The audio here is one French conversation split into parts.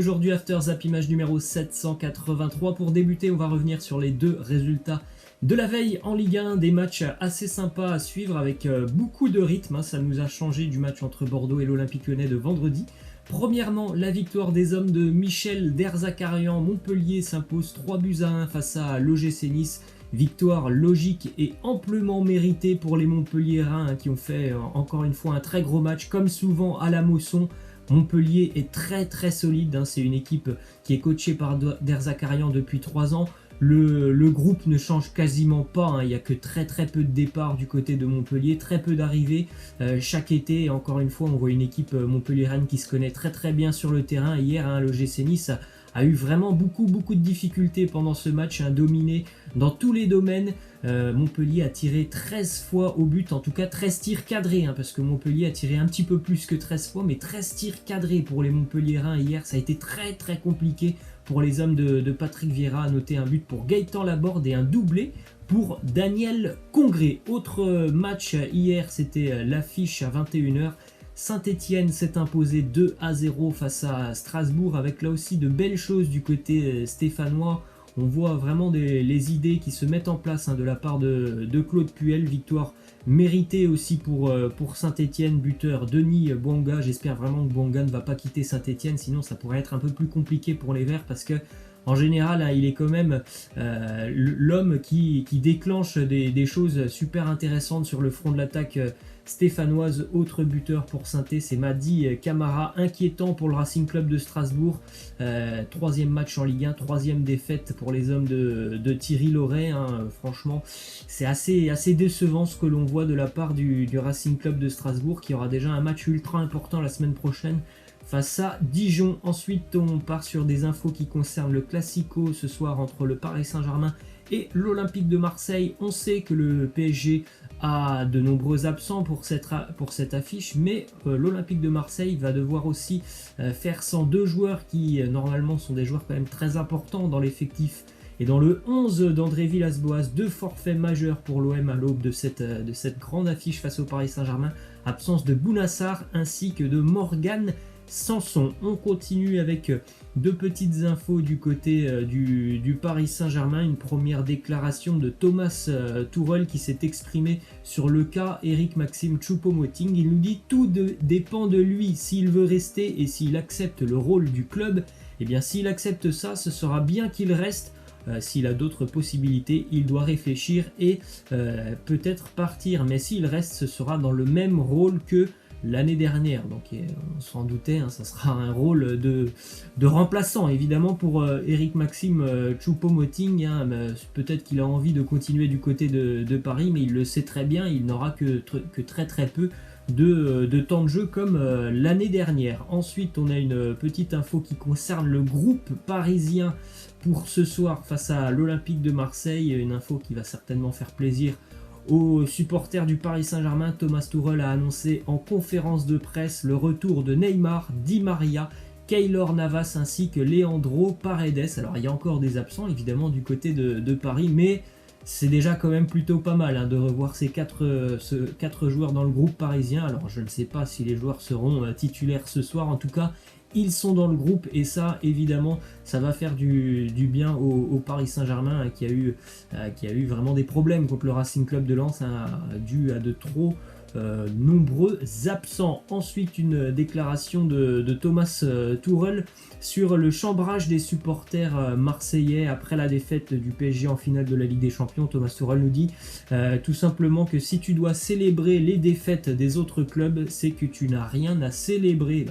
aujourd'hui After Zap Image numéro 783. Pour débuter, on va revenir sur les deux résultats de la veille en Ligue 1, des matchs assez sympas à suivre avec beaucoup de rythme, ça nous a changé du match entre Bordeaux et l'Olympique Lyonnais de vendredi. Premièrement, la victoire des hommes de Michel Derzakarian. Montpellier s'impose 3-1 face à l'OGC Nice. Victoire logique et amplement méritée pour les Montpelliérains qui ont fait encore une fois un très gros match comme souvent à la Mosson. Montpellier est très solide, c'est une équipe qui est coachée par Derzakarian depuis 3 ans. Le groupe ne change quasiment pas, il n'y a que très peu de départs du côté de Montpellier, très peu d'arrivées chaque été. Et encore une fois, on voit une équipe montpelliéraine qui se connaît très bien sur le terrain. Hier, l'OGC Nice a eu vraiment beaucoup de difficultés pendant ce match, dominé dans tous les domaines. Montpellier a tiré 13 fois au but, en tout cas 13 tirs cadrés, parce que Montpellier a tiré un petit peu plus que 13 fois, mais 13 tirs cadrés pour les Montpelliérains hier. Ça a été très compliqué pour les hommes de Patrick Vieira. À noter un but pour Gaëtan Laborde et un doublé pour Daniel Congré. Autre match hier, c'était l'affiche à 21h. Saint-Etienne s'est imposé 2-0 face à Strasbourg, avec là aussi de belles choses du côté stéphanois. On voit vraiment les idées qui se mettent en place de la part de Claude Puel. Victoire méritée aussi pour Saint-Etienne, buteur Denis Bouanga. J'espère vraiment que Bouanga ne va pas quitter Saint-Etienne, sinon ça pourrait être un peu plus compliqué pour les Verts, parce que en général, il est quand même l'homme qui déclenche des choses super intéressantes sur le front de l'attaque stéphanoise. Autre buteur pour Saint-Etienne, c'est Madi Camara, inquiétant pour le Racing Club de Strasbourg. 3e match en Ligue 1, 3e défaite pour les hommes de Thierry Loret. Franchement, c'est assez décevant ce que l'on voit de la part du Racing Club de Strasbourg, qui aura déjà un match ultra important la semaine prochaine face à Dijon. Ensuite, on part sur des infos qui concernent le Classico ce soir entre le Paris Saint-Germain et l'Olympique de Marseille. On sait que le PSG a de nombreux absents pour cette affiche, mais l'Olympique de Marseille va devoir aussi faire sans 2 joueurs qui normalement sont des joueurs quand même très importants dans l'effectif et dans le 11 d'André Villas-Boas. 2 forfaits majeurs pour l'OM à l'aube de cette grande affiche face au Paris Saint-Germain. Absence de Bounassar ainsi que de Morgan Sanson. On continue avec 2 petites infos du côté du Paris Saint-Germain. Une première déclaration de Thomas Tuchel qui s'est exprimé sur le cas Eric Maxime Choupo-Moting. Il nous dit: tout dépend de lui s'il veut rester et s'il accepte le rôle du club. Eh bien, s'il accepte ça, ce sera bien qu'il reste. S'il a d'autres possibilités, il doit réfléchir et peut-être partir. Mais s'il reste, ce sera dans le même rôle que l'année dernière. Donc on s'en doutait, ça sera un rôle de remplaçant évidemment pour Eric Maxime Choupo-Moting. Peut-être qu'il a envie de continuer du côté de Paris, mais il le sait très bien, il n'aura que très peu de temps de jeu comme l'année dernière. Ensuite, on a une petite info qui concerne le groupe parisien pour ce soir face à l'Olympique de Marseille. Une info qui va certainement faire plaisir aux supporters du Paris Saint-Germain. Thomas Tuchel a annoncé en conférence de presse le retour de Neymar, Di Maria, Keylor Navas ainsi que Leandro Paredes. Alors il y a encore des absents évidemment du côté de Paris, mais c'est déjà quand même plutôt pas mal de revoir ces 4 joueurs dans le groupe parisien. Alors je ne sais pas si les joueurs seront titulaires ce soir, en tout cas ils sont dans le groupe et ça évidemment ça va faire du bien au Paris Saint-Germain qui a eu vraiment des problèmes contre le Racing Club de Lens dû à de trop nombreux absents. Ensuite, une déclaration de Thomas Tuchel sur le chambrage des supporters marseillais après la défaite du PSG en finale de la Ligue des Champions. Thomas Tuchel nous dit tout simplement que si tu dois célébrer les défaites des autres clubs, c'est que tu n'as rien à célébrer.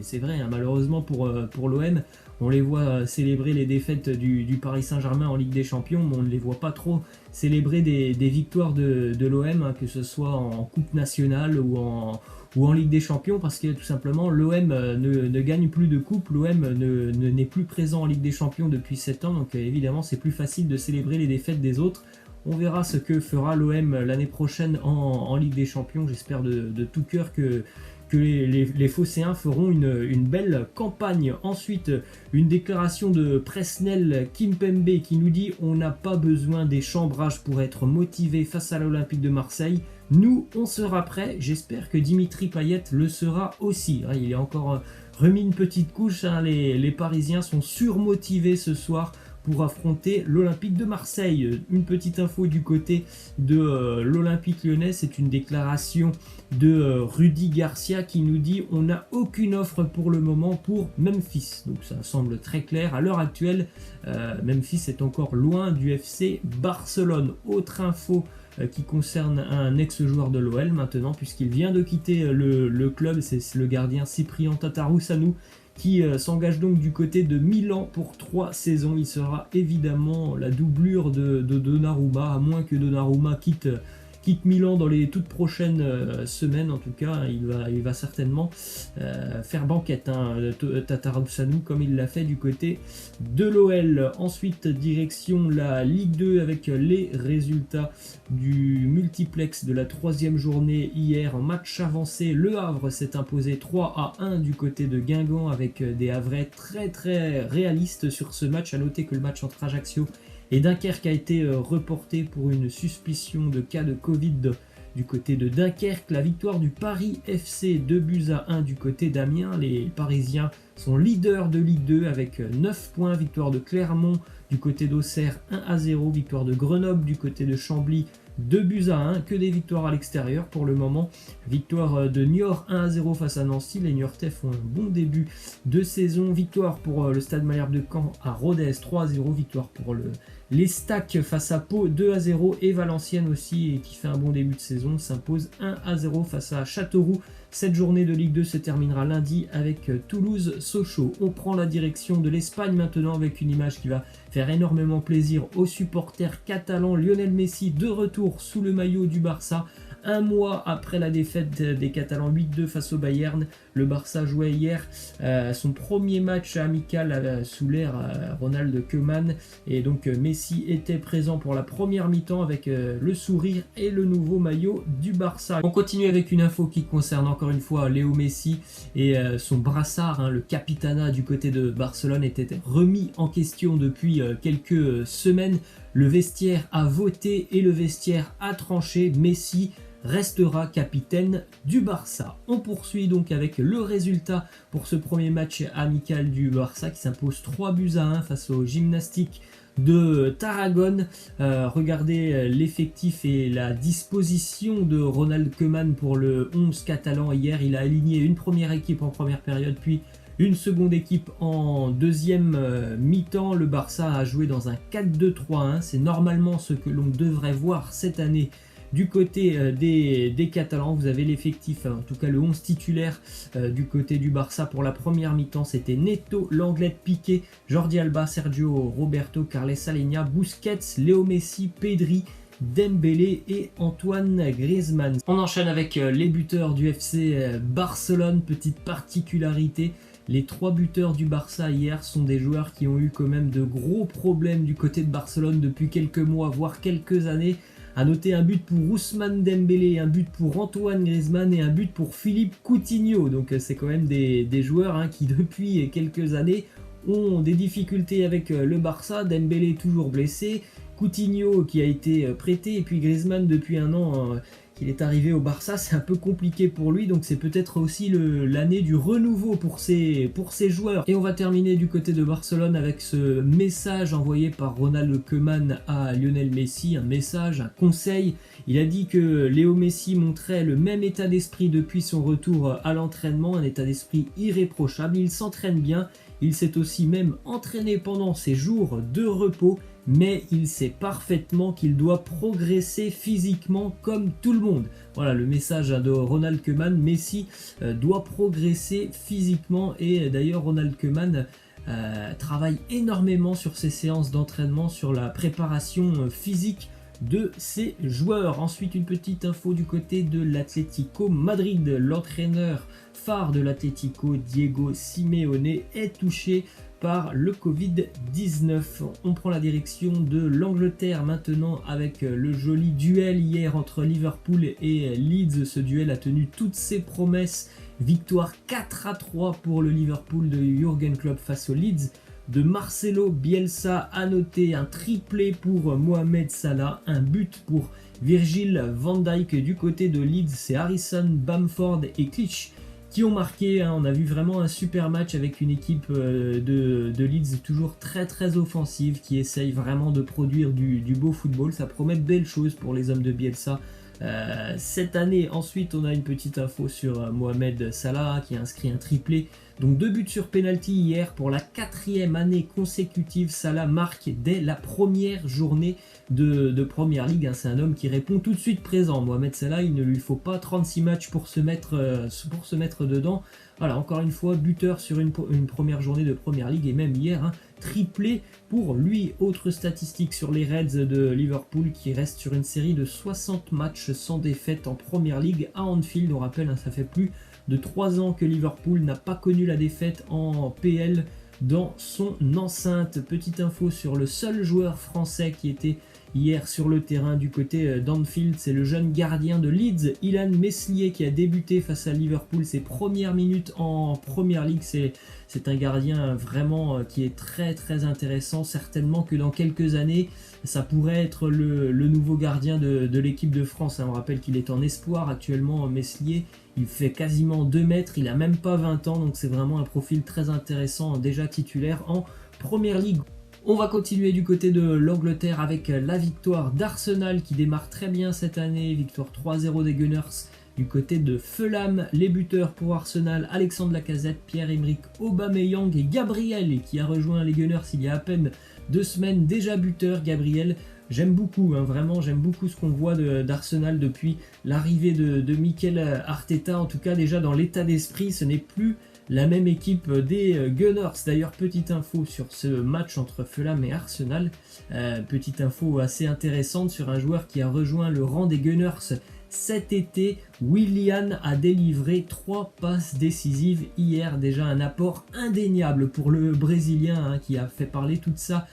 C'est vrai, malheureusement pour l'OM, on les voit célébrer les défaites du Paris Saint-Germain en Ligue des Champions, mais on ne les voit pas trop célébrer des victoires de l'OM, que ce soit en Coupe nationale ou en Ligue des Champions, parce que tout simplement l'OM ne gagne plus de coupe, l'OM n'est plus présent en Ligue des Champions depuis 7 ans, donc évidemment c'est plus facile de célébrer les défaites des autres. On verra ce que fera l'OM l'année prochaine en Ligue des Champions. J'espère de tout cœur que que les Phocéens feront une belle campagne. Ensuite, une déclaration de Presnel Kimpembe qui nous dit: on n'a pas besoin des chambrages pour être motivé face à l'Olympique de Marseille. Nous, on sera prêts. J'espère que Dimitri Payet le sera aussi. Il est encore remis une petite couche. Les Parisiens sont surmotivés ce soir pour affronter l'Olympique de Marseille. Une petite info du côté de l'Olympique lyonnais, c'est une déclaration de Rudy Garcia qui nous dit: on n'a aucune offre pour le moment pour Memphis. Donc ça semble très clair. À l'heure actuelle, Memphis est encore loin du FC Barcelone. Autre info qui concerne un ex-joueur de l'OL maintenant, puisqu'il vient de quitter le club, c'est le gardien Cyprien Tatarusanu qui s'engage donc du côté de Milan pour 3 saisons. Il sera évidemment la doublure de Donnarumma, à moins que Donnarumma quitte Milan dans les toutes prochaines semaines. En tout cas, il va certainement faire banquette, Tatarusanu, comme il l'a fait du côté de l'OL. Ensuite, direction la Ligue 2 avec les résultats du multiplex de la 3e journée hier. En match avancé, Le Havre s'est imposé 3-1 du côté de Guingamp avec des Havrais très très réalistes sur ce match. À noter que le match entre Ajaccio et Dunkerque a été reporté pour une suspicion de cas de Covid du côté de Dunkerque. La victoire du Paris FC 2-1 du côté d'Amiens. Les Parisiens sont leaders de Ligue 2 avec 9 points. Victoire de Clermont du côté d'Auxerre 1-0. Victoire de Grenoble du côté de Chambly 2-1. Que des victoires à l'extérieur pour le moment. Victoire de Niort 1-0 face à Nancy. Les Niortais font un bon début de saison. Victoire pour le Stade Malherbe de Caen à Rodez 3-0. Victoire pour les Stacks face à Pau 2-0. Et Valenciennes aussi, qui fait un bon début de saison, s'impose 1-0 face à Châteauroux. Cette journée de Ligue 2 se terminera lundi avec Toulouse-Sochaux. On prend la direction de l'Espagne maintenant avec une image qui va faire énormément plaisir aux supporters catalans. Lionel Messi de retour sous le maillot du Barça. Un mois après la défaite des Catalans 8-2 face au Bayern, le Barça jouait hier son premier match amical sous l'ère Ronald Koeman. Et donc Messi était présent pour la première mi-temps avec le sourire et le nouveau maillot du Barça. On continue avec une info qui concerne encore une fois Léo Messi et son brassard. Le capitana du côté de Barcelone était remis en question depuis quelques semaines. Le vestiaire a voté et le vestiaire a tranché. Messi restera capitaine du Barça. On poursuit donc avec le résultat pour ce premier match amical du Barça qui s'impose 3-1 face au Gimnastic de Tarragone. Regardez l'effectif et la disposition de Ronald Koeman pour le 11 catalan. Hier, il a aligné une première équipe en première période, puis une seconde équipe en deuxième mi-temps. Le Barça a joué dans un 4-2-3-1. C'est normalement ce que l'on devrait voir cette année du côté des Catalans. Vous avez l'effectif, en tout cas le 11 titulaire du côté du Barça pour la première mi-temps. C'était Neto, Lenglet, Piqué, Jordi Alba, Sergio Roberto, Carles Alenia, Busquets, Léo Messi, Pedri, Dembélé et Antoine Griezmann. On enchaîne avec les buteurs du FC Barcelone. Petite particularité, les 3 buteurs du Barça hier sont des joueurs qui ont eu quand même de gros problèmes du côté de Barcelone depuis quelques mois, voire quelques années. A noter un but pour Ousmane Dembélé, un but pour Antoine Griezmann et un but pour Philippe Coutinho. Donc c'est quand même des joueurs qui depuis quelques années ont des difficultés avec le Barça. Dembélé toujours blessé, Coutinho qui a été prêté et puis Griezmann depuis un an qu'il est arrivé au Barça, c'est un peu compliqué pour lui, donc c'est peut-être aussi l'année du renouveau pour ces joueurs. Et on va terminer du côté de Barcelone avec ce message envoyé par Ronald Koeman à Lionel Messi, un message, un conseil. Il a dit que Léo Messi montrait le même état d'esprit depuis son retour à l'entraînement, un état d'esprit irréprochable, il s'entraîne bien, il s'est aussi même entraîné pendant ses jours de repos, mais il sait parfaitement qu'il doit progresser physiquement comme tout le monde. Voilà le message de Ronald Koeman. Messi doit progresser physiquement et d'ailleurs Ronald Koeman travaille énormément sur ses séances d'entraînement, sur la préparation physique de ses joueurs. Ensuite, une petite info du côté de l'Atlético Madrid. L'entraîneur phare de l'Atlético, Diego Simeone, est touché par le Covid-19. On prend la direction de l'Angleterre maintenant avec le joli duel hier entre Liverpool et Leeds. Ce duel a tenu toutes ses promesses Victoire 4-3 pour le Liverpool de Jürgen Klopp face au Leeds. De Marcelo Bielsa à noter un triplé pour Mohamed Salah, un but pour Virgil van Dijk. Du côté de Leeds, c'est Harrison, Bamford et Clich qui ont marqué. On a vu vraiment un super match avec une équipe de Leeds toujours très offensive qui essaye vraiment de produire du beau football. Ça promet de belles choses pour les hommes de Bielsa. Cette année, ensuite, on a une petite info sur Mohamed Salah qui a inscrit un triplé. Donc 2 buts sur penalty hier pour la 4e année consécutive. Salah marque dès la première journée de Première Ligue. C'est un homme qui répond tout de suite présent. Mohamed Salah, il ne lui faut pas 36 matchs pour se mettre dedans. Voilà, encore une fois, buteur sur une première journée de Première Ligue et même hier, triplé pour lui. Autre statistique sur les Reds de Liverpool qui restent sur une série de 60 matchs sans défaite en Première Ligue à Anfield. On rappelle, ça fait plus de 3 ans que Liverpool n'a pas connu la défaite en PL dans son enceinte. Petite info sur le seul joueur français qui était hier sur le terrain du côté d'Anfield, c'est le jeune gardien de Leeds, Illan Meslier, qui a débuté face à Liverpool ses premières minutes en Première Ligue. C'est un gardien vraiment qui est très intéressant. Certainement que dans quelques années, ça pourrait être le nouveau gardien de l'équipe de France. On rappelle qu'il est en espoir actuellement, Meslier. Il fait quasiment 2 mètres, il a même pas 20 ans, donc c'est vraiment un profil très intéressant, déjà titulaire en Première Ligue. On va continuer du côté de l'Angleterre avec la victoire d'Arsenal qui démarre très bien cette année. Victoire 3-0 des Gunners du côté de Fulham. Les buteurs pour Arsenal, Alexandre Lacazette, Pierre-Emerick Aubameyang et Gabriel qui a rejoint les Gunners il y a à peine 2 semaines. Déjà buteur, Gabriel. J'aime beaucoup, vraiment j'aime beaucoup ce qu'on voit d'Arsenal depuis l'arrivée de Mikel Arteta. En tout cas déjà dans l'état d'esprit, ce n'est plus la même équipe des Gunners. D'ailleurs, petite info sur ce match entre Fulham et Arsenal. Petite info assez intéressante sur un joueur qui a rejoint le rang des Gunners cet été. Willian a délivré 3 passes décisives hier. Déjà un apport indéniable pour le Brésilien qui a fait parler toute sa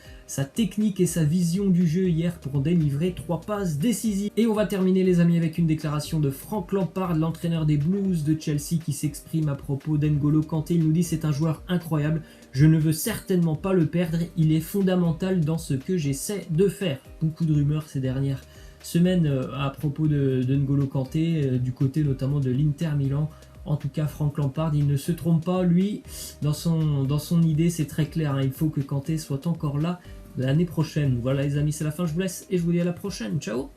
technique et sa vision du jeu hier pour délivrer 3 passes décisives. Et on va terminer les amis avec une déclaration de Frank Lampard, l'entraîneur des Blues de Chelsea, qui s'exprime à propos d'N'Golo Kanté. Il nous dit: c'est un joueur incroyable, je ne veux certainement pas le perdre, il est fondamental dans ce que j'essaie de faire. Beaucoup de rumeurs ces dernières semaines à propos de N'Golo Kanté, du côté notamment de l'Inter Milan. En tout cas, Frank Lampard, il ne se trompe pas, lui, dans son idée, c'est très clair, il faut que Kanté soit encore là l'année prochaine. Voilà les amis, c'est la fin, je vous laisse et je vous dis à la prochaine, ciao.